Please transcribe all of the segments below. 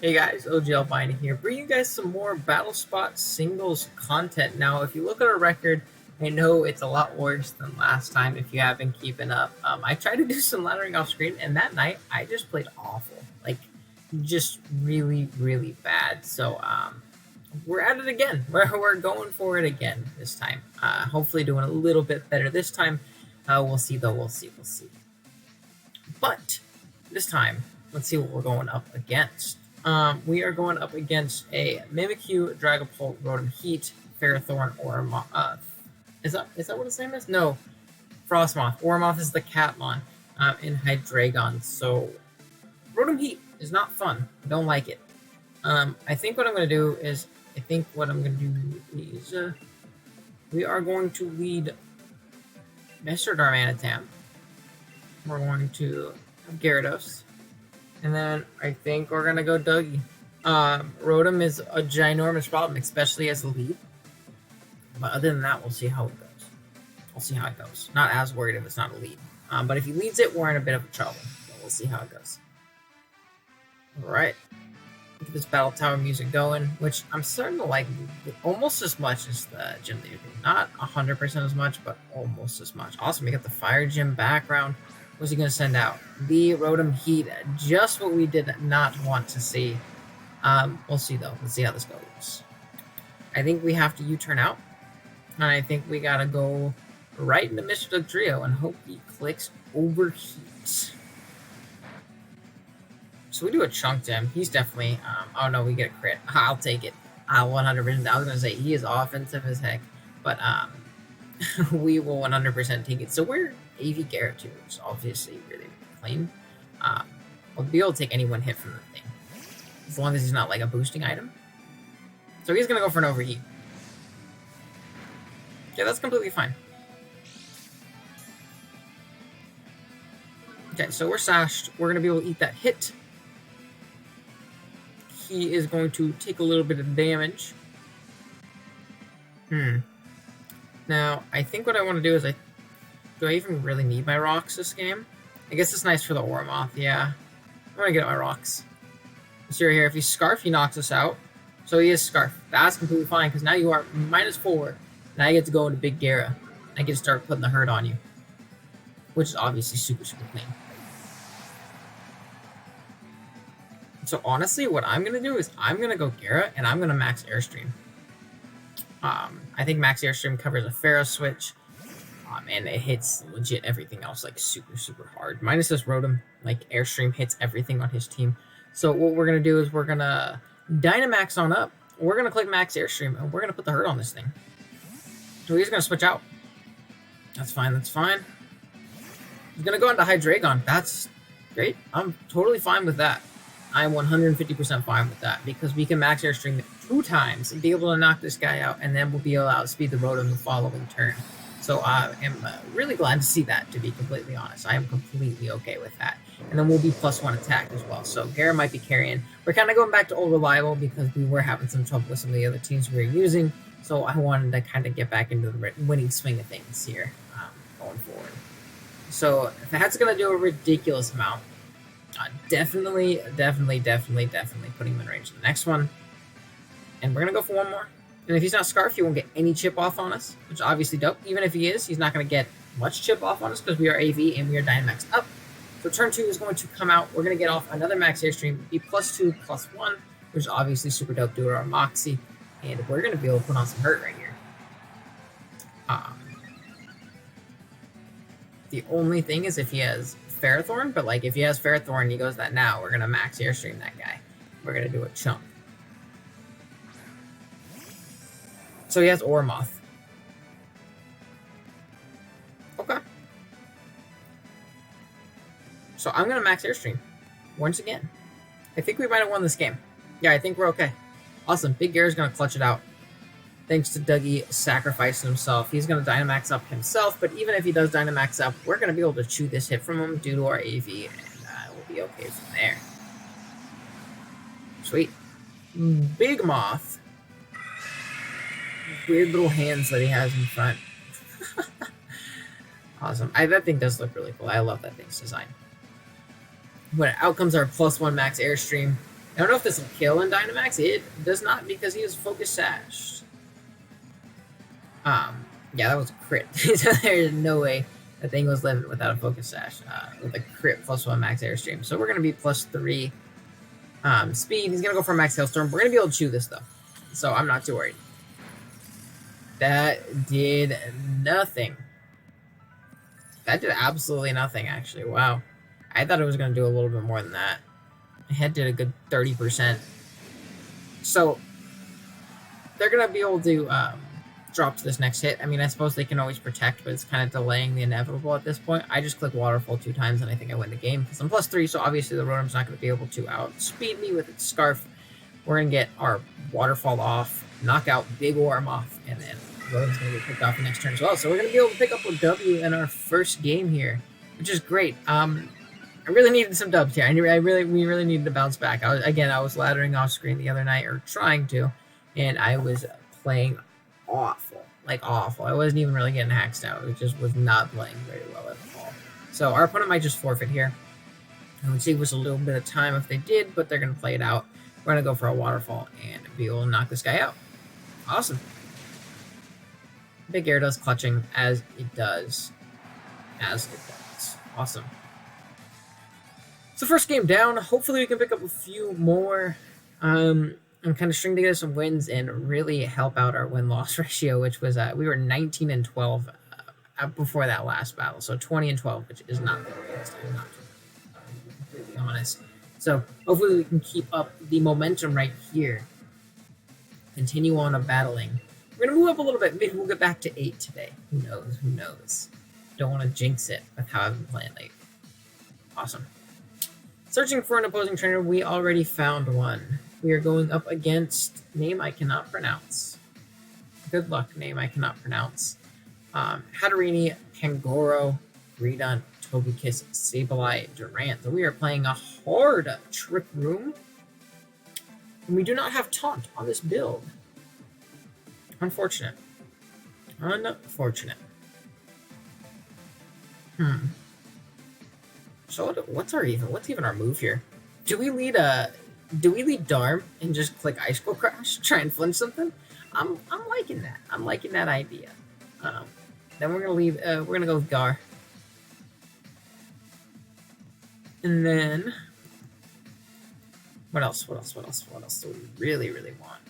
Hey guys, OGL Binding here, bringing you guys some more Battle Spot singles content. Now, if you look at our record, I know it's a lot worse than last time if you haven't keeping up. I tried to do some laddering off screen, and that night I just played awful, like just really, really bad. So we're at it again. We're going for it again this time. Hopefully, doing a little bit better this time. We'll see though. We'll see. But this time, let's see what we're going up against. We are going up against a Mimikyu, Dragapult, Rotom Heat, Ferrothorn, Ormoth. Is that what its name is? No, Frostmoth. Ormoth is the Catmon, and Hydreigon. So Rotom Heat is not fun. I don't like it. I think what I'm going to do is, we are going to lead Mr. Darmanitan. We're going to have Gyarados. And then I think we're going to go Dougie. Rotom is a ginormous problem, especially as a lead. But other than that, we'll see how it goes. Not as worried if it's not a lead. But if he leads it, we're in a bit of trouble. So we'll see how it goes. Alright. Get this Battle Tower music going, which I'm starting to like almost as much as the Gym Leader. Not 100% as much, but almost as much. Awesome, we got the Fire Gym background. What's he going to send out? The Rotom Heat, just what we did not want to see. We'll see, though. Let's see how this goes. I think we have to U-turn out. And I think we got to go right into Mr. Dugtrio and hope he clicks Overheat. So we do a chunk to him. He's definitely... oh, no, we get a crit. I'll take it. 100%. I was going to say, he is offensive as heck. But we will 100% take it. So we're AV Garrett too, which is obviously really clean. We'll be able to take any one hit from the thing, as long as he's not like a boosting item. So he's gonna go for an overheat. Yeah, that's completely fine. Okay, so we're sashed. We're gonna be able to eat that hit. He is going to take a little bit of damage. Now, I think what I want to do is do I even really need my rocks this game? I guess it's nice for the Ormoth, yeah. I'm gonna get my rocks. So here, if he's Scarf, he knocks us out. So he is Scarf. That's completely fine, because now you are -4. Now I get to go into Big Gara. I get to start putting the hurt on you. Which is obviously super, super clean. So honestly, what I'm gonna do is I'm gonna go Gara, and I'm gonna max Airstream. I think max Airstream covers a Pharaoh switch. And it hits legit everything else like super, super hard. Minus this Rotom, like Airstream hits everything on his team. So what we're going to do is we're going to Dynamax on up. We're going to click max Airstream, and we're going to put the hurt on this thing. So he's going to switch out. That's fine, that's fine. He's going to go into Hydreigon. That's great. I'm totally fine with that. I'm 150% fine with that, because we can max Airstream it 2 times and be able to knock this guy out, and then we'll be able to outspeed the Rotom the following turn. So I am really glad to see that, to be completely honest. I am completely okay with that. And then we'll be +1 attack as well. So Gara might be carrying. We're kind of going back to old reliable because we were having some trouble with some of the other teams we were using. So I wanted to kind of get back into the winning swing of things here going forward. So that's going to do a ridiculous amount. Definitely putting him in range of the next one. And we're going to go for one more. And if he's not Scarf, he won't get any chip off on us, which is obviously dope. Even if he is, he's not going to get much chip off on us because we are AV and we are Dynamax up. So turn 2 is going to come out. We're going to get off another max Airstream, be +2, +1, which is obviously super dope due to our Moxie. And we're going to be able to put on some hurt right here. The only thing is if he has Ferrothorn, but like if he has Ferrothorn and he goes that now, we're going to max Airstream that guy. We're going to do a chunk. So he has Ormoth. Okay. So I'm going to max Airstream. Once again. I think we might have won this game. Yeah, I think we're okay. Awesome. Big Gara's going to clutch it out. Thanks to Dougie sacrificing himself. He's going to Dynamax up himself, but even if he does Dynamax up, we're going to be able to chew this hit from him due to our AV, and we'll be okay from there. Sweet. Big Moth. Weird little hands that he has in front. Awesome. That thing does look really cool. I love that thing's design. When out comes our +1 max Airstream. I don't know if this will kill in Dynamax. It does not because he is focus sashed. Yeah, that was a crit. There's no way that thing was living without a focus sash. With a crit +1 max airstream. So we're gonna be +3 speed. He's gonna go for a max hailstorm. We're gonna be able to chew this though. So I'm not too worried. That did nothing. That did absolutely nothing, actually. Wow. I thought it was going to do a little bit more than that. My head did a good 30%. So, they're going to be able to drop to this next hit. I mean, I suppose they can always protect, but it's kind of delaying the inevitable at this point. I just click Waterfall 2 times, and I think I win the game. Because I'm +3, so obviously the Rotom's not going to be able to outspeed me with its Scarf. We're going to get our Waterfall off, knock out Big Worm off, and then Rotom's going to get picked off the next turn as well. So we're going to be able to pick up a W in our first game here, which is great. I really needed some dubs here. We really needed to bounce back. I was laddering off screen the other night, or trying to, and I was playing awful, like awful. I wasn't even really getting hacked out. It just was not playing very well at all. So our opponent might just forfeit here. I would save us a little bit of time if they did, but they're going to play it out. We're going to go for a Waterfall and be able to knock this guy out. Awesome. Big Air does clutching as it does. Awesome. So first game down. Hopefully we can pick up a few more and kind of string together some wins and really help out our win-loss ratio, which was we were 19-12 before that last battle. So 20-12, which is not the greatest. I'm not completely honest. So hopefully we can keep up the momentum right here. Continue on battling. We're going to move up a little bit. Maybe we'll get back to 8 today. Who knows? Who knows? Don't want to jinx it with how I've been playing late. Awesome. Searching for an opposing trainer. We already found one. We are going up against name I cannot pronounce. Good luck, name I cannot pronounce. Hatterini, Pangoro, Redun, Togekiss, Sableye, Durant. So we are playing a hard Trick Room. And we do not have Taunt on this build. Unfortunate. Unfortunate. So what's even our move here? Do we lead Darm and just click Ice Cold Crash? Try and flinch something? I'm liking that. I'm liking that idea. Then we're gonna go with Gar. And then what else do we really want?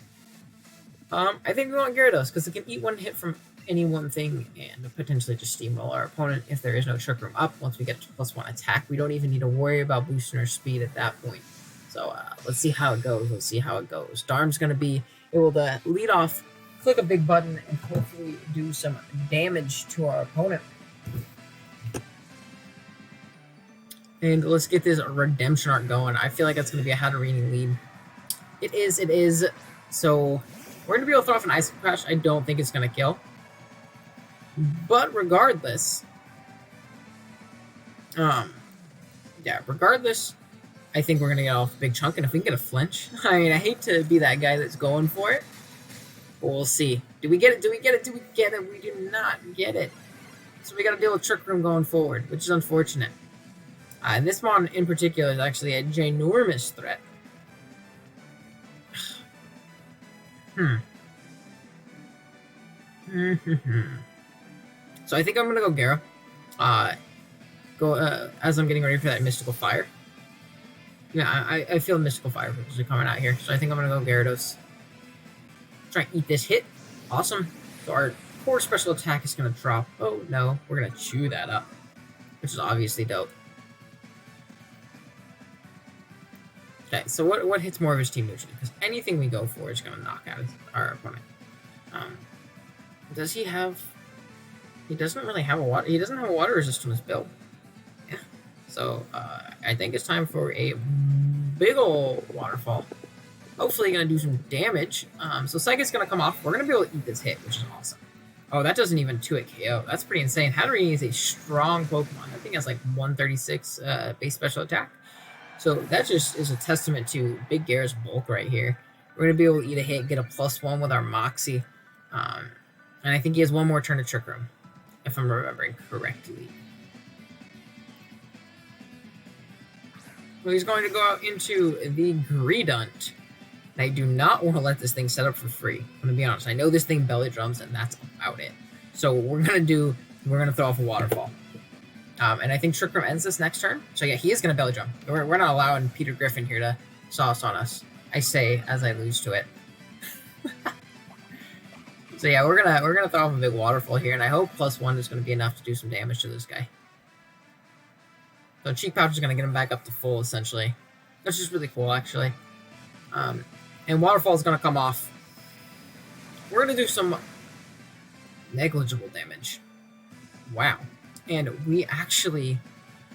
I think we want Gyarados, because it can eat one hit from any one thing and potentially just steamroll our opponent if there is no Trick Room up. Once we get to +1 attack, we don't even need to worry about boosting our speed at that point. So let's see how it goes. Darm's going to be able to lead off, click a big button, and hopefully do some damage to our opponent. And let's get this redemption arc going. I feel like that's going to be a Hatterini lead. It is. So we're going to be able to throw off an Ice Crash. I don't think it's going to kill. But regardless, I think we're going to get off a big chunk. And if we can get a flinch, I mean, I hate to be that guy that's going for it. But we'll see. Do we get it? We do not get it. So we got to deal with Trick Room going forward, which is unfortunate. And this mon in particular is actually a ginormous threat. So I think I'm gonna go Gyara. As I'm getting ready for that Mystical Fire. Yeah, I feel Mystical Fire is coming out here, so I think I'm gonna go Gyarados. Try and eat this hit. Awesome. So our core special attack is gonna drop. Oh no, we're gonna chew that up, which is obviously dope. Okay, so what hits more of his team neutrally? Because anything we go for is gonna knock out our opponent. Does he have? He doesn't really have a water. He doesn't have a water resist on his build. Yeah. So I think it's time for a big ol' waterfall. Hopefully, gonna do some damage. So Psychic's gonna come off. We're gonna be able to eat this hit, which is awesome. Oh, that doesn't even 2-hit KO. That's pretty insane. Hatterini is a strong Pokemon. I think it has like 136 base special attack. So that just is a testament to Big Gyara's bulk right here. We're gonna be able to eat a hit, get a +1 with our Moxie. And I think he has one more turn to Trick Room, if I'm remembering correctly. Well, he's going to go out into the Greedunt. I do not want to let this thing set up for free. I'm going to be honest. I know this thing belly drums, and that's about it. So what we're going to throw off a Waterfall. And I think Trick Room ends this next turn. So yeah, he is going to belly drum. We're not allowing Peter Griffin here to sauce on us. I say as I lose to it. So yeah, we're gonna throw off a big Waterfall here, and I hope +1 is going to be enough to do some damage to this guy. So Cheek Pouch is going to get him back up to full, essentially. Which is really cool, actually. And Waterfall is going to come off. We're going to do some negligible damage. Wow. And we actually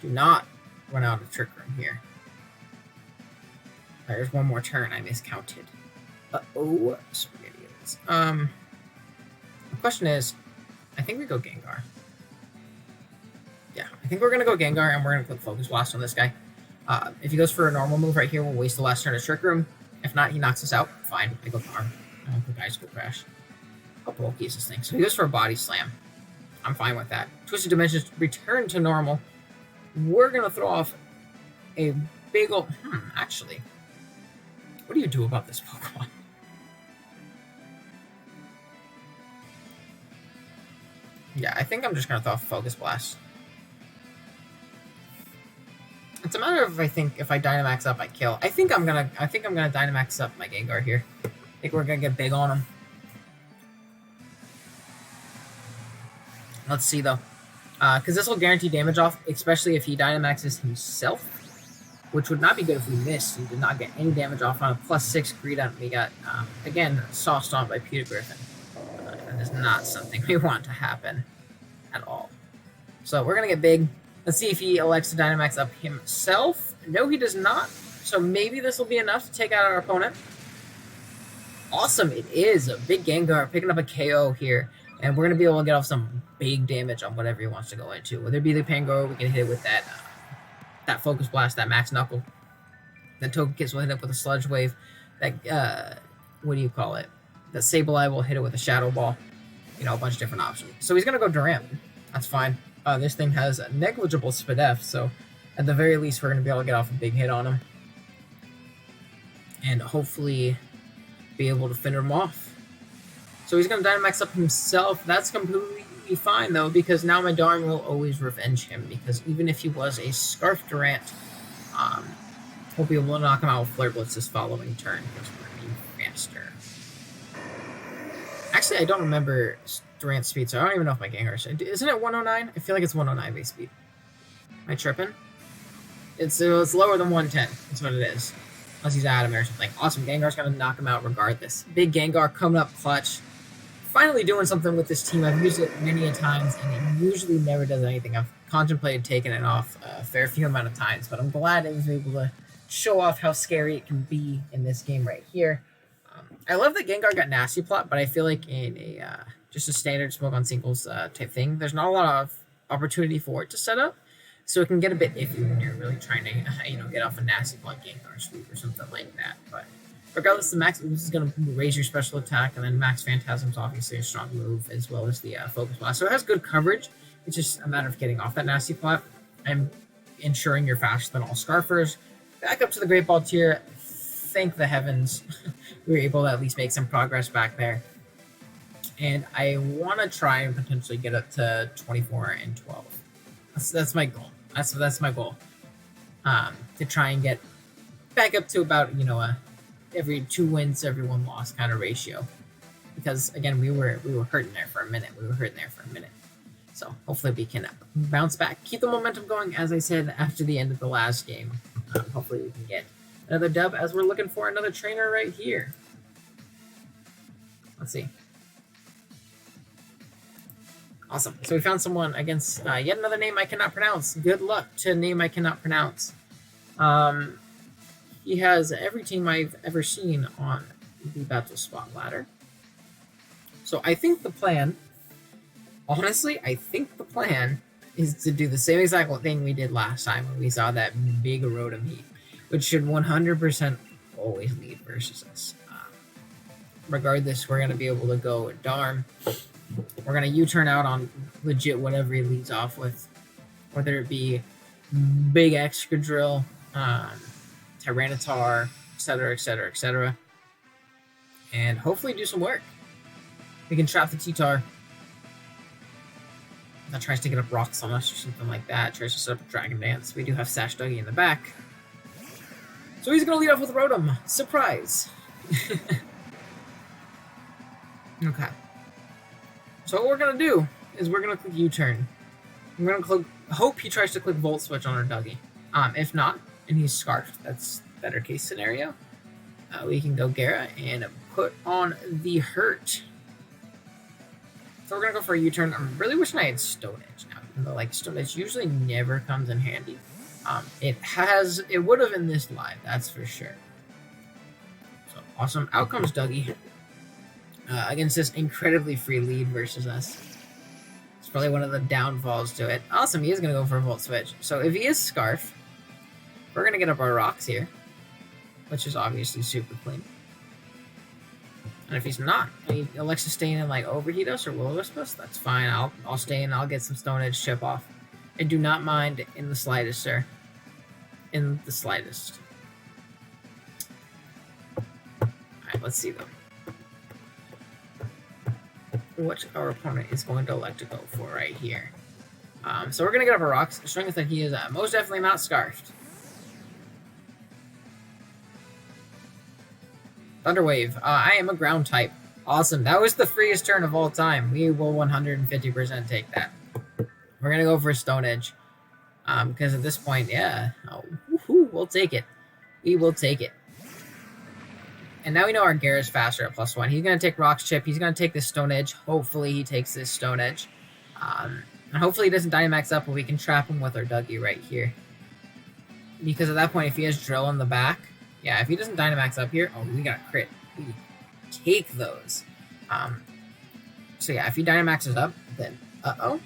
do not run out of Trick Room here. There's one more turn. I miscounted. Uh-oh. SpaghettiOs. The question is, I think we go Gengar. Yeah, I think we're going to go Gengar, and we're going to click Focus Blast on this guy. If he goes for a normal move right here, we'll waste the last turn of Trick Room. If not, he knocks us out. Fine. I go Farm. I don't click Ice Cool Crash. I'll pull keys this thing. So he goes for a Body Slam. I'm fine with that. Twisted Dimensions return to normal. We're going to throw off a big old... actually. What do you do about this Pokemon? Yeah, I think I'm just going to throw off Focus Blast. It's a matter of, I think, if I Dynamax up, I kill. I think I'm gonna Dynamax up my Gengar here. I think we're gonna get big on him. Let's see though, because this will guarantee damage off, especially if he Dynamaxes himself, which would not be good if we missed and did not get any damage off on a +6 Greedunt. We got again sauced on by Peter Griffin. That is not something we want to happen at all. So we're gonna get big. Let's see if he elects to Dynamax up himself. No, he does not. So maybe this will be enough to take out our opponent. Awesome, it is. A big Gengar picking up a KO here. And we're going to be able to get off some big damage on whatever he wants to go into. Whether it be the Pango, we can hit it with that Focus Blast, that Max Knuckle. Then Togekiss will hit it with a Sludge Wave. That, what do you call it? The Sableye will hit it with a Shadow Ball. You know, a bunch of different options. So he's going to go Durant. That's fine. This thing has a negligible Spadef, so at the very least, we're going to be able to get off a big hit on him. And hopefully be able to finish him off. So he's going to Dynamax up himself. That's completely fine, though, because now my Darm will always revenge him, because even if he was a Scarf Durant, we'll be able to knock him out with Flare Blitz this following turn, because we're going to be faster. Actually, I don't remember Durant's speed, so I don't even know if my Gengar is. Isn't it 109? I feel like it's 109 base speed. Am I tripping? It's lower than 110. That's what it is. Unless he's Adamant or something. Awesome. Gengar's going to knock him out regardless. Big Gengar coming up clutch. Finally doing something with this team. I've used it many a times, and it usually never does anything. I've contemplated taking it off a fair few amount of times, but I'm glad I was able to show off how scary it can be in this game right here. I love that Gengar got Nasty Plot, but I feel like in a just a standard Smoke on Singles type thing, there's not a lot of opportunity for it to set up, so it can get a bit iffy when you're really trying to get off a Nasty Plot Gengar sweep or something like that. But regardless, the Max Ooze is going to raise your special attack, and then Max Phantasm's obviously a strong move, as well as the Focus Blast. So it has good coverage. It's just a matter of getting off that Nasty Plot and ensuring you're faster than all Scarfers. Back up to the Great Ball tier. Thank the heavens we were able to at least make some progress back there. And I want to try and potentially get up to 24 and 12. That's my goal. That's my goal. To try and get back up to about, every 2 wins, every 1 loss kind of ratio. Because again, we were hurting there for a minute. So hopefully we can bounce back, keep the momentum going. As I said after the end of the last game, hopefully we can get another dub, as we're looking for another trainer right here. Let's see. Awesome. So we found someone against yet another name I cannot pronounce. Good luck to a name I cannot pronounce. He has every team I've ever seen on the Battle Spot ladder. So I think the plan, honestly, is to do the same exact thing we did last time when we saw that big Rotom heat, which should 100% always lead versus us. Regardless, we're going to be able to go with Darm. We're going to U-turn out on legit whatever he leads off with, whether it be big Excadrill, um, Tyranitar, etc., etc., etc., and hopefully do some work. We can trap the T-Tar. That tries to get up rocks on us or something like that. Tries to set up a Dragon Dance. We do have Sash Dougie in the back. So he's going to lead off with Rotom. Surprise! Okay. So what we're going to do is we're going to click U-turn. I'm going to hope he tries to click Volt Switch on our Dougie. If not, and he's Scarfed, that's better case scenario. We can go Gara and put on the Hurt. So we're going to go for a U-turn. I'm really wishing I had Stone Edge now, even though like Stone Edge usually never comes in handy. It would have in this live, that's for sure. So awesome. Out comes Dougie. Against this incredibly free lead versus us. It's probably one of the downfalls to it. Awesome, he is going to go for a Volt Switch. So if he is Scarf, we're going to get up our rocks here, which is obviously super clean. And if he's not, and he elects to stay in and like overheat us or will-o-wisp us, that's fine. I'll stay in, I'll get some Stone Edge chip off. I do not mind in the slightest, sir. In the slightest. Alright, let's see though. What our opponent is going to elect to go for right here. So we're going to get up our rocks, showing us that he is most definitely not Scarfed. Thunderwave. I am a ground type. Awesome. That was the freest turn of all time. We will 150% take that. We're going to go for Stone Edge. Because at this point, yeah. Oh, woohoo, we'll take it. We will take it. And now we know our Gara is faster at +1. He's going to take Rock's Chip. He's going to take this Stone Edge. Hopefully he takes this Stone Edge. And hopefully he doesn't Dynamax up, but we can trap him with our Dougie right here. Because at that point, if he has Drill in the back, yeah, if he doesn't Dynamax up here, oh, we got a crit. We take those. So yeah, if he Dynamaxes up, then uh-oh.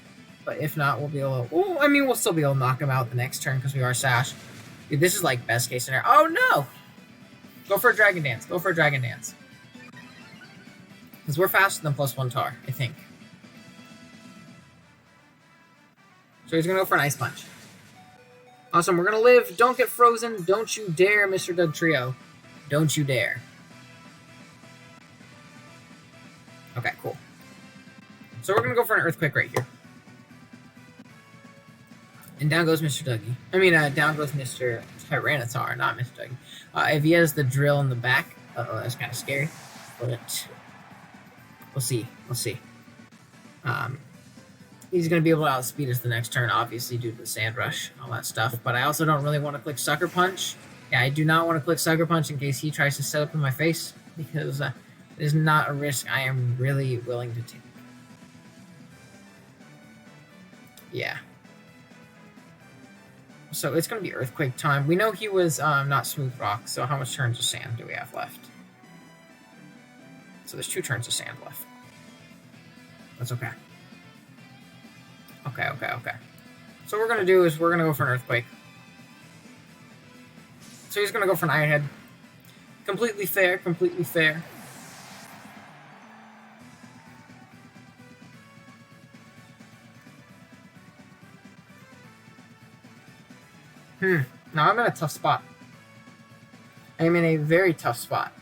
But if not, we'll be able to... Well, I mean, we'll still be able to knock him out the next turn because we are Sash. Dude, this is like best case scenario. Oh, no! Go for a Dragon Dance. Go for a Dragon Dance. Because we're faster than +1 Tar, I think. So he's going to go for an Ice Punch. Awesome, we're going to live. Don't get frozen. Don't you dare, Mr. Dugtrio. Don't you dare. Okay, cool. So we're going to go for an Earthquake right here. And down goes Mr. Dougie. I mean, down goes Mr. Tyranitar, not Mr. Dougie. If he has the Drill in the back, uh-oh, that's kind of scary. But we'll see. We'll see. He's going to be able to outspeed us the next turn, obviously, due to the Sand Rush and all that stuff. But I also don't really want to click Sucker Punch. Yeah, I do not want to click Sucker Punch in case he tries to set up in my face, because it is not a risk I am really willing to take. Yeah. So it's going to be Earthquake time. We know he was not Smooth Rock, so how much turns of Sand do we have left? So there's 2 turns of Sand left. That's okay. Okay. So what we're going to do is we're going to go for an Earthquake. So he's going to go for an Iron Head. Completely fair, completely fair. Now I'm in a tough spot. I'm in a very tough spot.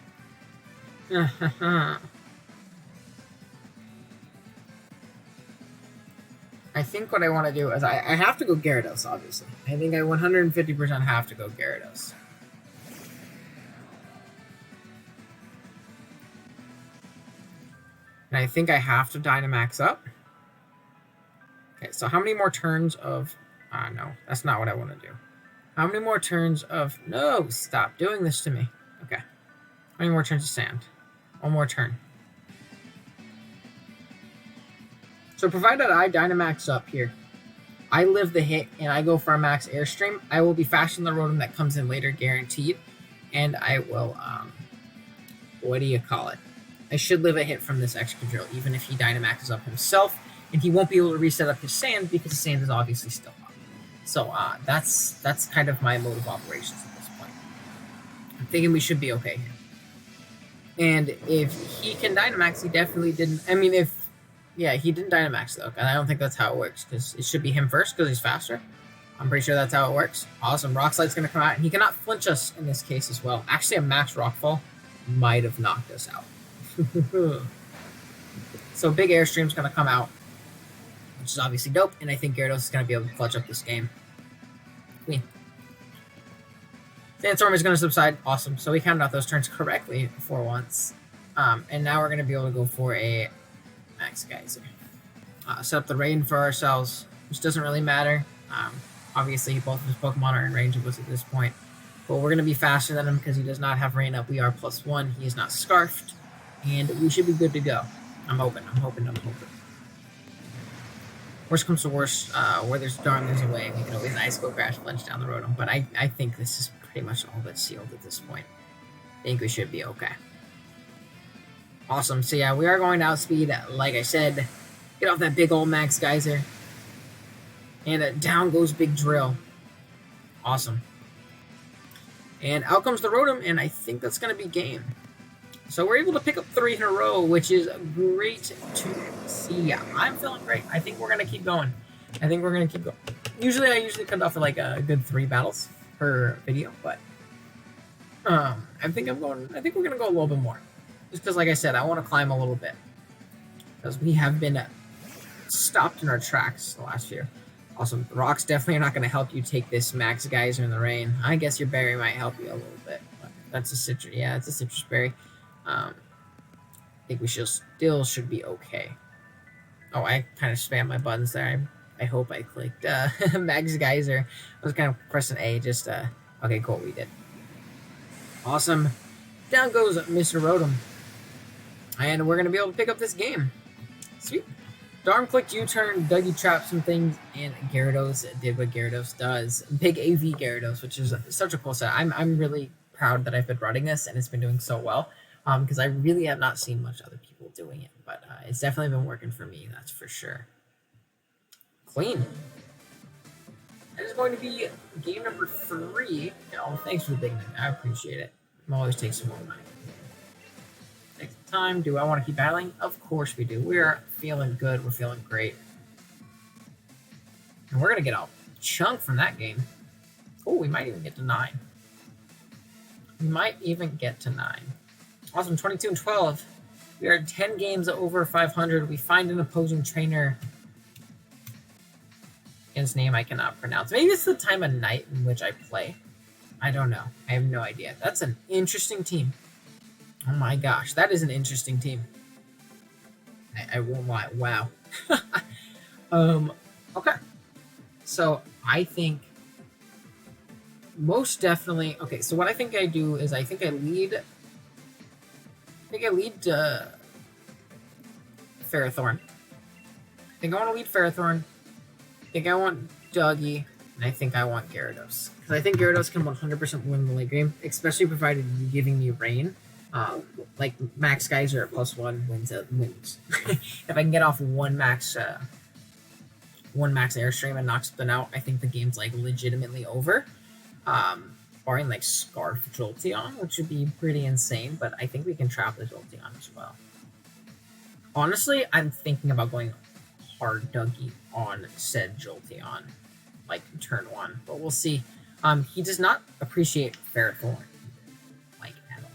I think what I want to do is I have to go Gyarados, obviously. I think I 150% have to go Gyarados. And I think I have to Dynamax up. Okay, so how many more turns of... no, that's not what I want to do. How many more turns of... No, stop doing this to me. Okay. How many more turns of Sand? One more turn. So provided I Dynamax up here, I live the hit, and I go for a Max Airstream, I will be faster than the Rotom that comes in later, guaranteed. And I will, what do you call it? I should live a hit from this Excadrill, even if he Dynamaxes up himself, and he won't be able to reset up his Sand, because the Sand is obviously still up. So, that's kind of my mode of operations at this point. I'm thinking we should be okay here. And if he can Dynamax, he definitely didn't... I mean, yeah, he didn't Dynamax, though, and I don't think that's how it works, because it should be him first, because he's faster. I'm pretty sure that's how it works. Awesome. Rock Slide's going to come out, and he cannot flinch us in this case as well. Actually, a max Rockfall might have knocked us out. So big Airstream's going to come out, which is obviously dope, and I think Gyarados is going to be able to clutch up this game. Queen. Sandstorm is going to subside. Awesome. So we counted out those turns correctly for once. And now we're going to be able to go for a Max Geyser. Set up the rain for ourselves, which doesn't really matter. Obviously, both of his Pokemon are in range of us at this point. But we're going to be faster than him because he does not have rain up. We are +1. He is not scarfed. And we should be good to go. I'm hoping. Worst comes to worst, where there's a darn, there's a way. We can always Ice Go Crash Punch down the road. But I think this is pretty much all that's sealed at this point. I think we should be okay. Awesome. So yeah, we are going to outspeed, like I said. Get off that big old Max Geyser. And down goes Big Drill. Awesome. And out comes the Rotom, and I think that's going to be game. So we're able to pick up 3 in a row, which is great to see. Yeah, I'm feeling great. I think we're going to keep going. Usually I cut off at like a good 3 battles per video, but I think we're going to go a little bit more. Just because, like I said, I want to climb a little bit. Because we have been stopped in our tracks the last few. Awesome. The rocks definitely are not going to help you take this Max Geyser in the rain. I guess your berry might help you a little bit. But that's a citrus. Yeah, it's a citrus berry. I think we still should be okay. Oh, I kind of spammed my buttons there. I hope I clicked Max Geyser. I was kind of pressing A just okay, cool, we did. Awesome. Down goes Mr. Rotom. And we're going to be able to pick up this game. Sweet. Darm clicked U-turn, Dougie trapped some things, and Gyarados did what Gyarados does. Big AV Gyarados, which is such a cool set. I'm really proud that I've been running this, and it's been doing so well. Because I really have not seen much other people doing it. But it's definitely been working for me, that's for sure. Clean. That is going to be game number 3. Oh, thanks for the big name. I appreciate it. It always takes some more money. Next time, do I want to keep battling? Of course we do. We're feeling good. We're feeling great. And we're going to get a chunk from that game. Oh, we might even get to 9. We might even get to 9. Awesome, 22 and 12. We are 10 games over 500. We find an opposing trainer. His name I cannot pronounce. Maybe it's the time of night in which I play. I don't know. I have no idea. That's an interesting team. Oh my gosh, that is an interesting team. I won't lie. Wow. Okay. So I think most definitely. Okay, so what I think I do is I think I lead Ferrothorn. I think I want to lead Ferrothorn. I think I want Dougie. And I think I want Gyarados. Because I think Gyarados can 100% win the late game, especially provided you're giving me rain. Like Max Geyser at +1 wins. If I can get off one max Airstream and knock something out, I think the game's like legitimately over. Barring like Scarf Jolteon, which would be pretty insane, but I think we can trap the Jolteon as well. Honestly, I'm thinking about going hard Dougie on said Jolteon, like turn 1, but we'll see. He does not appreciate Ferrothorn, like at all.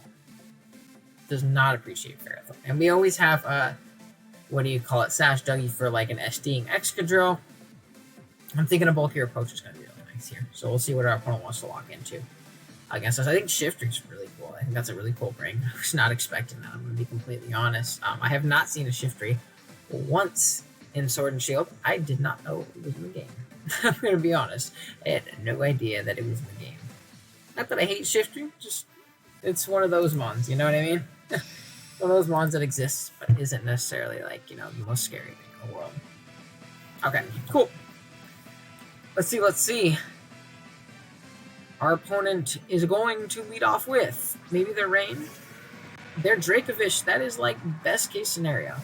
Does not appreciate Ferrothorn, and we always have what do you call it, Sash Dougie for like an SDing Excadrill. I'm thinking a bulkier approach is going to be really nice here, so we'll see what our opponent wants to lock into against us. I think Shifter's really cool. I think that's a really cool bring. I was not expecting that. I'm going to be completely honest. I have not seen a Shiftry once in Sword and Shield. I did not know it was in the game. I'm going to be honest. I had no idea that it was in the game. Not that I hate Shiftry, just it's one of those mons, you know what I mean? One of those mons that exists, but isn't necessarily like, you know, the most scary thing in the world. Okay, cool. Let's see. Our opponent is going to lead off with maybe their Rain, their Dracovish. That is like best case scenario.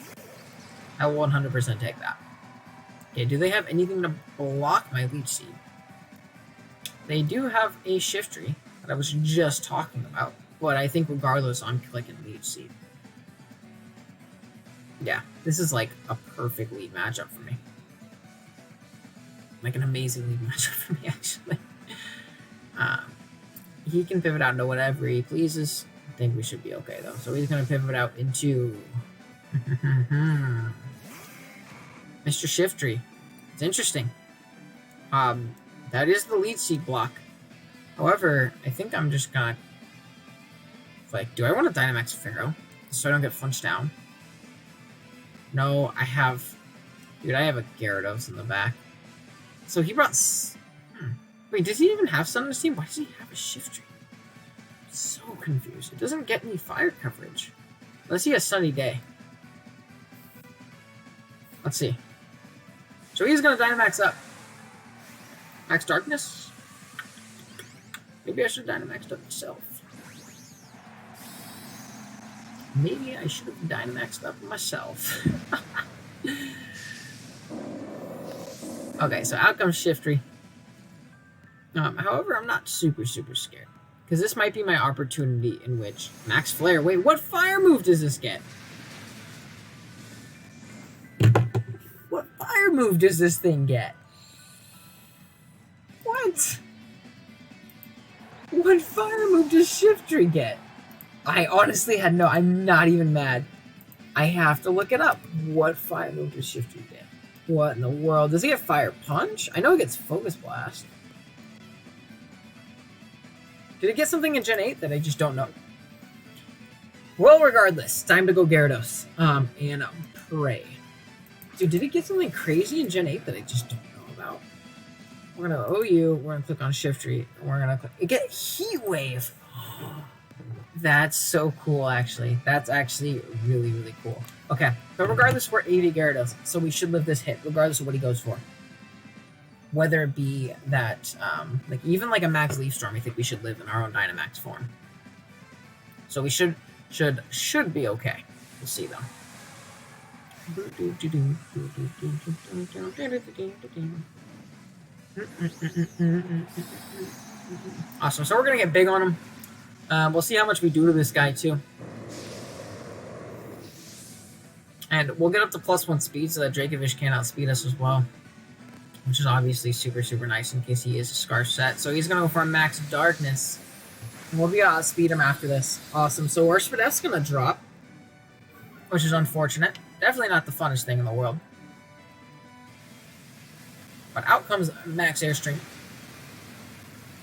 I will 100% take that. Okay, do they have anything to block my Leech Seed? They do have a Shiftry that I was just talking about, but I think regardless, I'm clicking Leech Seed. Yeah, this is like a perfect lead matchup for me. like an amazing league matchup for me, actually. Um, he can pivot out into whatever he pleases. I think we should be okay, though. So he's going to pivot out into Mr. Shiftry. It's interesting. That is the lead seed block. However, I think I'm just going to... Like, do I want to Dynamax Pharaoh so I don't get flinched down? No, I have... Dude, I have a Gyarados in the back. So he brought... Wait, does he even have Sun on his team? Why does he have a Shiftry? I'm so confused. It doesn't get any fire coverage. Unless he has Sunny Day. Let's see. So he's going to Dynamax up. Max Darkness? Maybe I should Dynamax up myself. Maybe I should have Dynamaxed up myself. Okay, so out comes Shiftry. However, I'm not super scared. Because this might be my opportunity in which Max Flare... Wait, what fire move does this get? What fire move does this thing get? What? What fire move does Shiftry get? I honestly had no... I'm not even mad. I have to look it up. What fire move does Shiftry get? What in the world? Does he get Fire Punch? I know he gets Focus Blast. Did it get something in Gen 8 that I just don't know? Well, regardless, time to go Gyarados. And pray. Dude, did it get something crazy in Gen 8 that I just don't know about? We're gonna OU, we're gonna click on Shiftry, and we're gonna click... It get Heat Wave! That's so cool, actually. That's actually really cool. Okay, but regardless, we're 80 Gyarados, so we should live this hit, regardless of what he goes for. Whether it be that, like, even like a Max Leaf Storm, I think we should live in our own Dynamax form. So we should be okay. We'll see, though. Awesome, so we're gonna get big on him. We'll see how much we do to this guy, too. And we'll get up to +1 speed so that Dracovish can't outspeed us as well. Which is obviously super nice in case he is a Scarf set. So he's going to go for a Max Darkness. And we'll be able to outspeed him after this. Awesome. So Urspidef's going to drop. Which is unfortunate. Definitely not the funnest thing in the world. But out comes Max Airstream.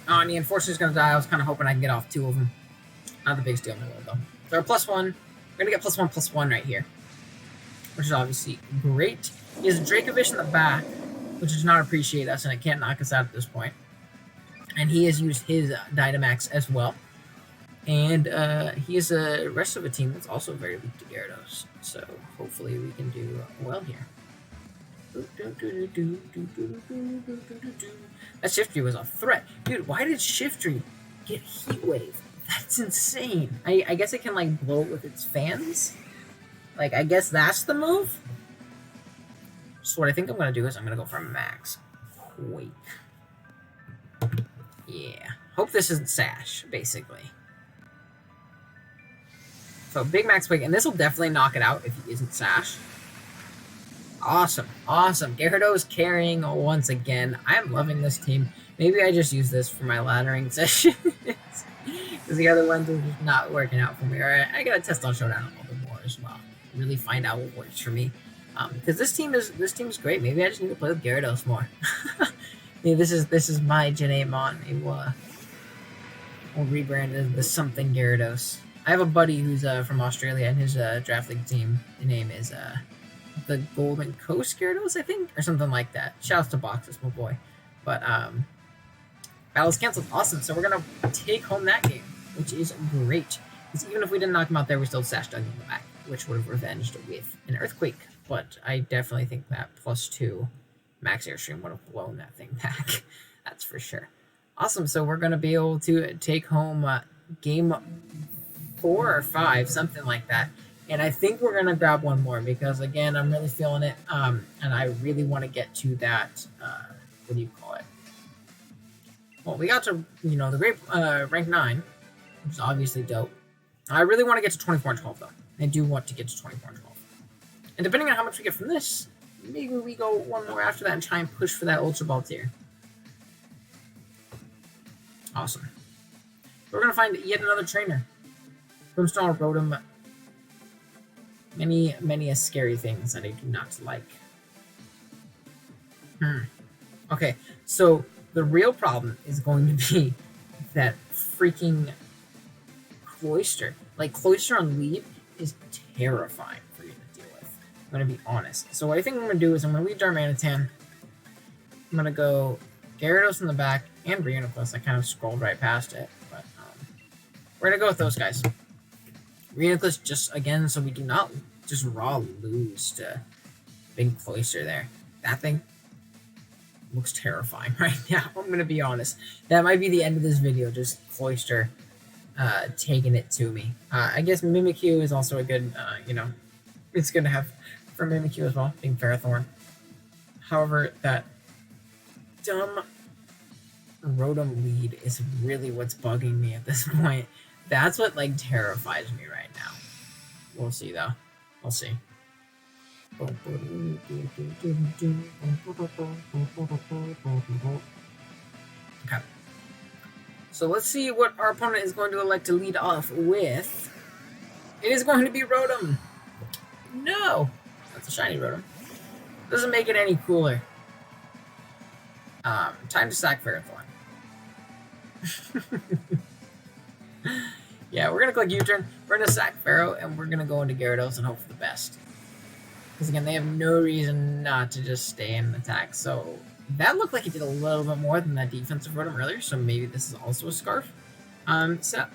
Oh, and he unfortunately is going to die. I was kind of hoping I can get off 2 of them. Not the biggest deal in the world, though. So our +1. We're going to get +1/+1 right here. Which is obviously great. He has a Dracovish in the back, which does not appreciate us, and it can't knock us out at this point. And he has used his Dynamax as well. And he is a rest of a team that's also very weak to Gyarados. So hopefully we can do well here. That Shiftry was a threat. Dude, why did Shiftry get Heat Wave? That's insane. I guess it can, like, blow it with its fans? Like, I guess that's the move? So what I think I'm going to do is I'm going to go for a Max Quake. Yeah. Hope this isn't Sash, basically. So big Max Quake, and this will definitely knock it out if he isn't Sash. Awesome. Gyarados carrying once again. I'm loving this team. Maybe I just use this for my laddering session. Because the other ones are just not working out for me. Alright, I gotta test on Showdown a little bit more as well. Really find out what works for me. Because this team's great. Maybe I just need to play with Gyarados more. Maybe this is my Gen 8 Mon. Maybe we'll rebrand it as the something Gyarados. I have a buddy who's from Australia, and his draft league team name is the Golden Coast Gyarados, I think, or something like that. Shouts to Boxes, my boy. But battle's canceled. Awesome. So we're gonna take home that game, which is great. Because even if we didn't knock him out there, we still Sash dug him in the back, which would have revenged with an Earthquake. But I definitely think that +2 Max Airstream would have blown that thing back. That's for sure. Awesome. So we're gonna be able to take home game 4 or 5, something like that. And I think we're going to grab one more because, again, I'm really feeling it. And I really want to get to that, what do you call it? Well, we got to, the great rank 9, which is obviously dope. I really want to get to 24 and 12, though. I do want to get to 24 and 12. And depending on how much we get from this, maybe we go one more after that and try and push for that Ultra Ball tier. Awesome. We're going to find yet another trainer. Brimstone, Rotom. Many scary things that I do not like. Okay, so the real problem is going to be that freaking Cloyster. Like, Cloyster on lead is terrifying for you to deal with. I'm going to be honest. So what I think I'm going to do is I'm going to leave Darmanitan. I'm going to go Gyarados in the back and Reuniclus. I kind of scrolled right past it. But we're going to go with those guys. Reuniclus just, again, so we do not just raw lose to big Cloyster there. That thing looks terrifying right now. I'm going to be honest. That might be the end of this video, just Cloyster taking it to me. I guess Mimikyu is also a good, it's good to have for Mimikyu as well, being Ferrothorn. However, that dumb Rotom lead is really what's bugging me at this point. That's what, like, terrifies me right now. We'll see, though. We'll see. Okay. So let's see what our opponent is going to elect to lead off with. It is going to be Rotom. No! That's a shiny Rotom. Doesn't make it any cooler. Time to sack Ferrothorn. Yeah, we're going to click U-turn, we're going to sack Pharaoh, and we're going to go into Gyarados and hope for the best. Because again, they have no reason not to just stay in attack. So that looked like it did a little bit more than that defensive Rotom earlier, so maybe this is also a Scarf set.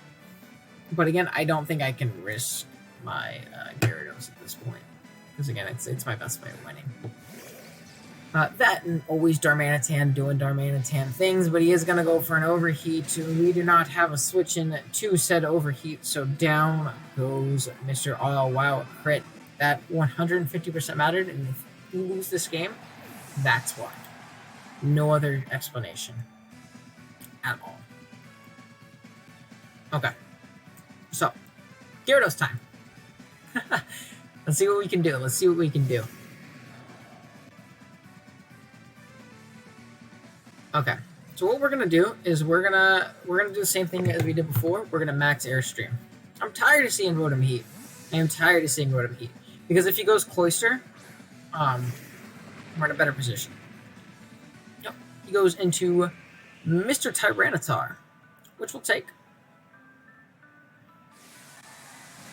But again, I don't think I can risk my Gyarados at this point. Because again, it's my best way of winning. That and always Darmanitan doing Darmanitan things, but he is going to go for an overheat. We do not have a switch in to said overheat, so down goes Mr. Oh, wow, crit. That 150% mattered, and if you lose this game, that's why. No other explanation at all. Okay, so Gyarados time. Let's see what we can do. Let's see what we can do. Okay, so what we're gonna do is we're gonna do the same thing as we did before. We're gonna max Airstream. I'm tired of seeing Rotom Heat. I am tired of seeing Rotom Heat because if he goes Cloyster, we're in a better position. Yep, he goes into Mr. Tyranitar, which we'll take.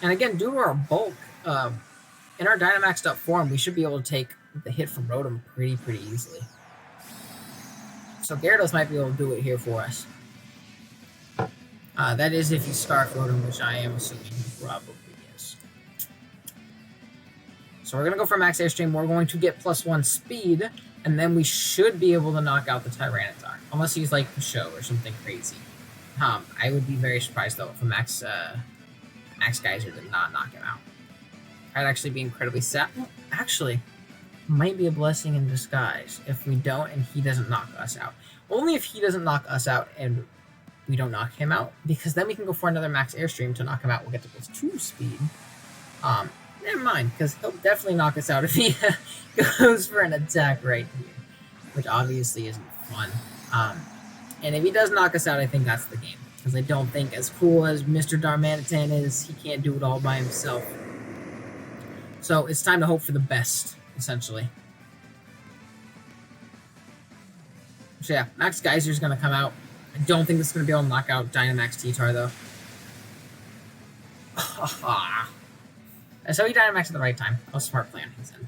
And again, due to our bulk, in our Dynamaxed up form, we should be able to take the hit from Rotom pretty easily. So Gyarados might be able to do it here for us. That is if you Scarf Rotom, which I am assuming he probably is. So we're going to go for Max Airstream. We're going to get +1 speed, and then we should be able to knock out the Tyranitar. Unless he's like the show or something crazy. I would be very surprised, though, if a Max Geyser did not knock him out. I'd actually be incredibly sad. Well, actually, might be a blessing in disguise if we don't and he doesn't knock us out. Only if he doesn't knock us out and we don't knock him out, because then we can go for another Max Airstream to knock him out. We'll get to +2 speed. Never mind, because he'll definitely knock us out if he goes for an attack right here, which obviously isn't fun. And if he does knock us out, I think that's the game, because I don't think, as cool as Mr. Darmanitan is, he can't do it all by himself. So it's time to hope for the best, essentially. So yeah, Max Geyser's going to come out. I don't think this is going to be able to knock out Dynamax T-Tar, though. So he Dynamaxed at the right time. That was smart plan on his end.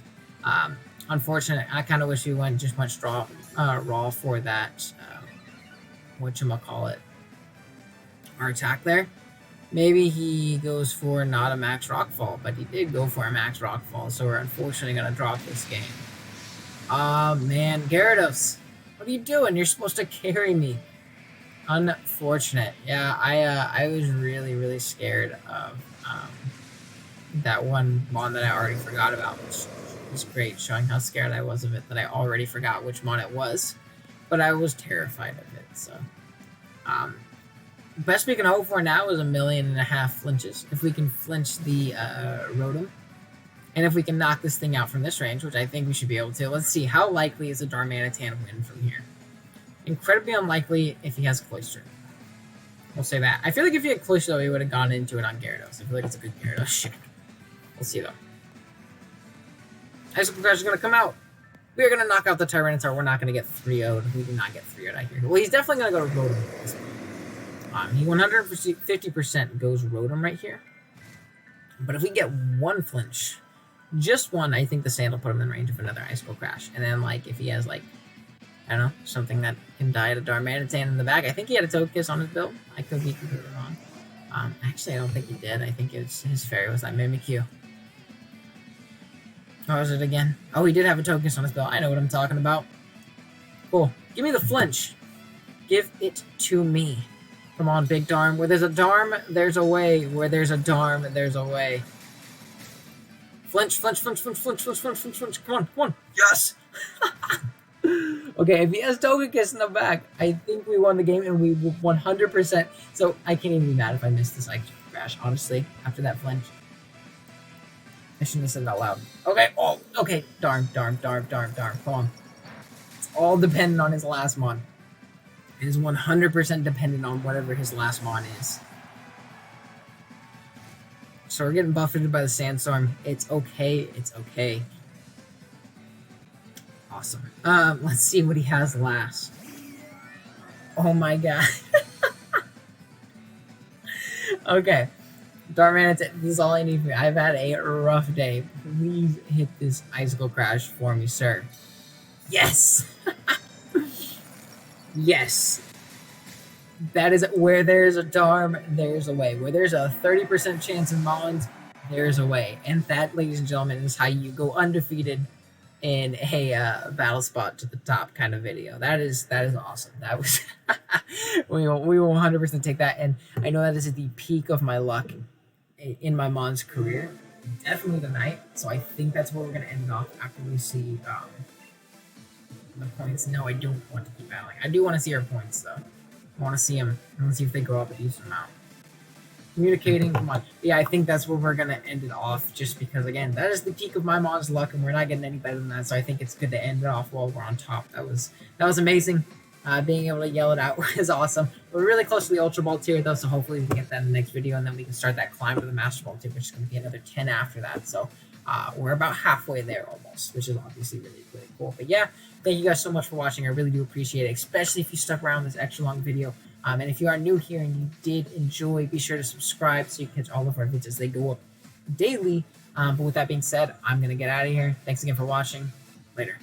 Unfortunate. I kind of wish we went raw for that, whatchamacallit, our attack there. Maybe he goes for not a Max Rockfall, but he did go for a Max Rockfall, so we're unfortunately going to drop this game. Man, Gyarados, what are you doing? You're supposed to carry me. Unfortunate. Yeah, I was really scared of that one Mon that I already forgot about, which was great, showing how scared I was of it that I already forgot which Mon it was, but I was terrified of it, so... best we can hope for now is 1.5 million flinches. If we can flinch the Rotom, And if we can knock this thing out from this range, which I think we should be able to, let's see, how likely is a Darmanitan win from here? Incredibly unlikely if he has Cloister. We'll say that. I feel like if he had Cloister, though, he would have gone into it on Gyarados. I feel like it's a good Gyarados shit. We'll see, though. Icicle Crash is going to come out. We are going to knock out the Tyranitar. We're not going to get 3-0'd. We do not get 3-0'd out here. Well, he's definitely going to go to Rotom. He 150% goes Rotom right here. But if we get one flinch, just one, I think the Sand will put him in range of another Icicle Crash. And then, like, if he has, like, I don't know, something that can die to Darmanitan in the back. I think he had a Togekiss on his build. I could be completely wrong. Actually, I don't think he did. I think his fairy was that Mimikyu. What was it again? Oh, he did have a Togekiss on his build. I know what I'm talking about. Cool. Give me the flinch. Give it to me. Come on, big Darm. Where there's a Darm, there's a way. Where there's a Darm, there's a way. Flinch, flinch, flinch, flinch, flinch, flinch, flinch, flinch, flinch. Come on, come on. Yes! Okay, if he has Togekiss in the back, I think we won the game, and we 100%. So I can't even be mad if I missed this Icicle Crash, honestly, after that flinch. I shouldn't have said it out loud. Okay, oh, okay. Darn. Come on. It's all dependent on his last mon. It is 100% dependent on whatever his last mon is. So we're getting buffeted by the Sandstorm. It's okay. It's okay. Awesome. Let's see what he has last. Oh my god. Okay. Darmanitan, this is all I need from you. I've had a rough day. Please hit this Icicle Crash for me, sir. Yes! Yes! That is where there's a Darm, there's a way. Where there's a 30% chance of Mons, there's a way. And that, ladies and gentlemen, is how you go undefeated in a battle spot to the top kind of video. That is awesome. That was we will 100% take that. And I know that is at the peak of my luck in my Mons career. Definitely the night. So I think that's where we're gonna end off after we see the points. No, I don't want to keep battling. I do want to see our points though. I want to see them. I want to see if they go up a decent amount. Communicating, come on. Yeah, I think that's where we're going to end it off, just because, again, that is the peak of my Mons luck, and we're not getting any better than that, so I think it's good to end it off while we're on top. That was amazing. Being able to yell it out was awesome. We're really close to the Ultra Ball tier, though, so hopefully we can get that in the next video, and then we can start that climb to the Master Ball tier, which is going to be another 10 after that, so we're about halfway there almost, which is obviously really, really cool. But yeah, thank you guys so much for watching. I really do appreciate it, especially if you stuck around this extra long video. And if you are new here and you did enjoy, be sure to subscribe so you can catch all of our videos as they go up daily. But with that being said, I'm going to get out of here. Thanks again for watching. Later.